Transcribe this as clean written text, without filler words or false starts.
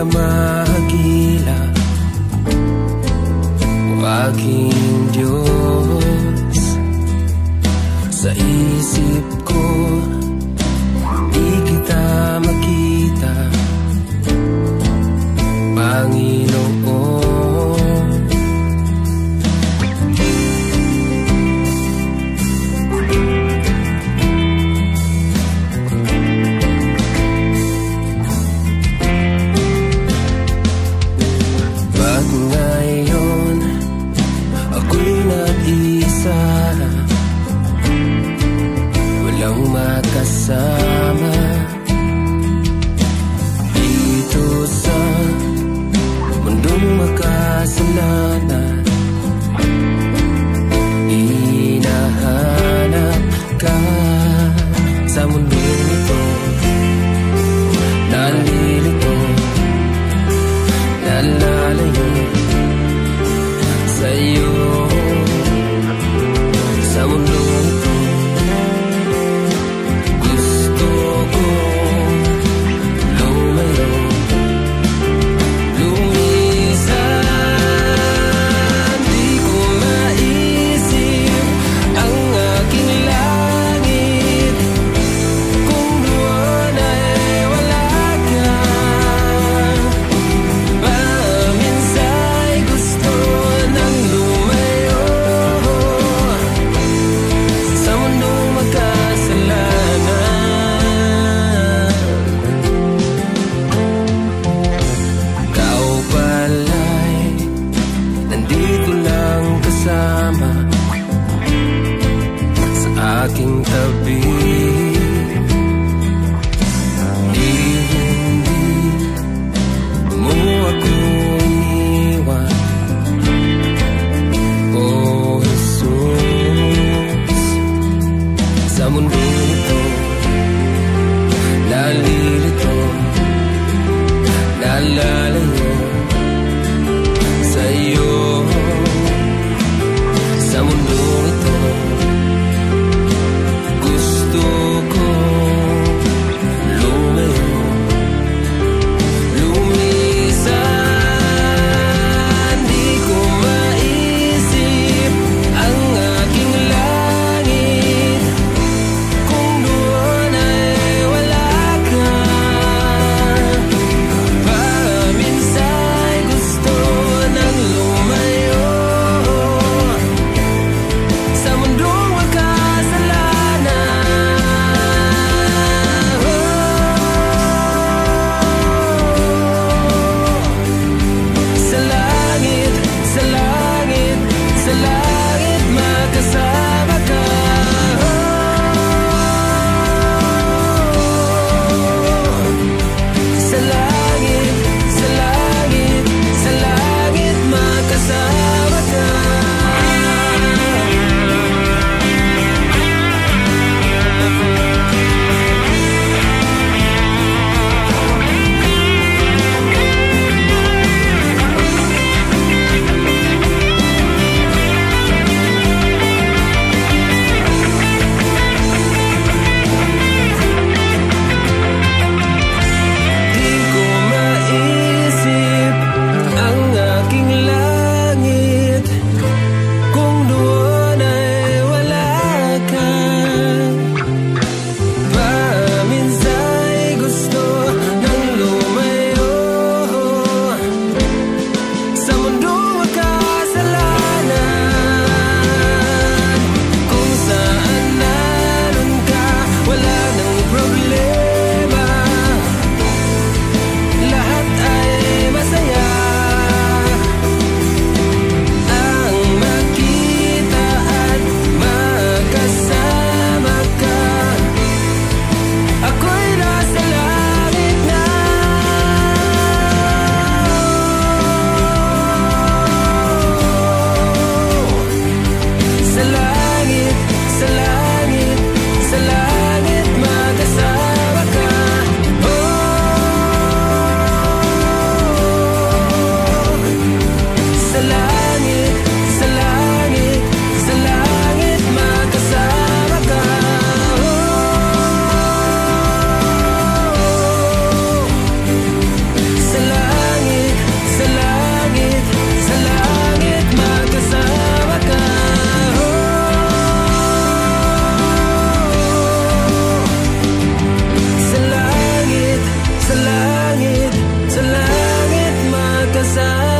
ka mahagila, o aking Diyos. Sa isip ko, di kita makita, Panginoon. Ba't ngayon ako'y nag-isa, walang makasama dito sa mundong makasalanan? Hinahanap ka sa mundong ito, nalilito, nalalayo sa'yo. Sa mundong ito, gusto ko lumayo, lumisan. Di ko maisip ang aking langit kung doon ay wala ka. Paminsa'y gusto nang lumayo sa mundong makasalanan. Ikaw pala'y nandito lang kasama sa aking tabi. Hindi mo ako iniwan, oh Jesus. Sa mundong ito, nalilito, nalalayo sa'yo. Sa mundong ito, gusto ko lumayo, lumisan. Di ko maisip ang aking langit kung doon ay wala ka. sa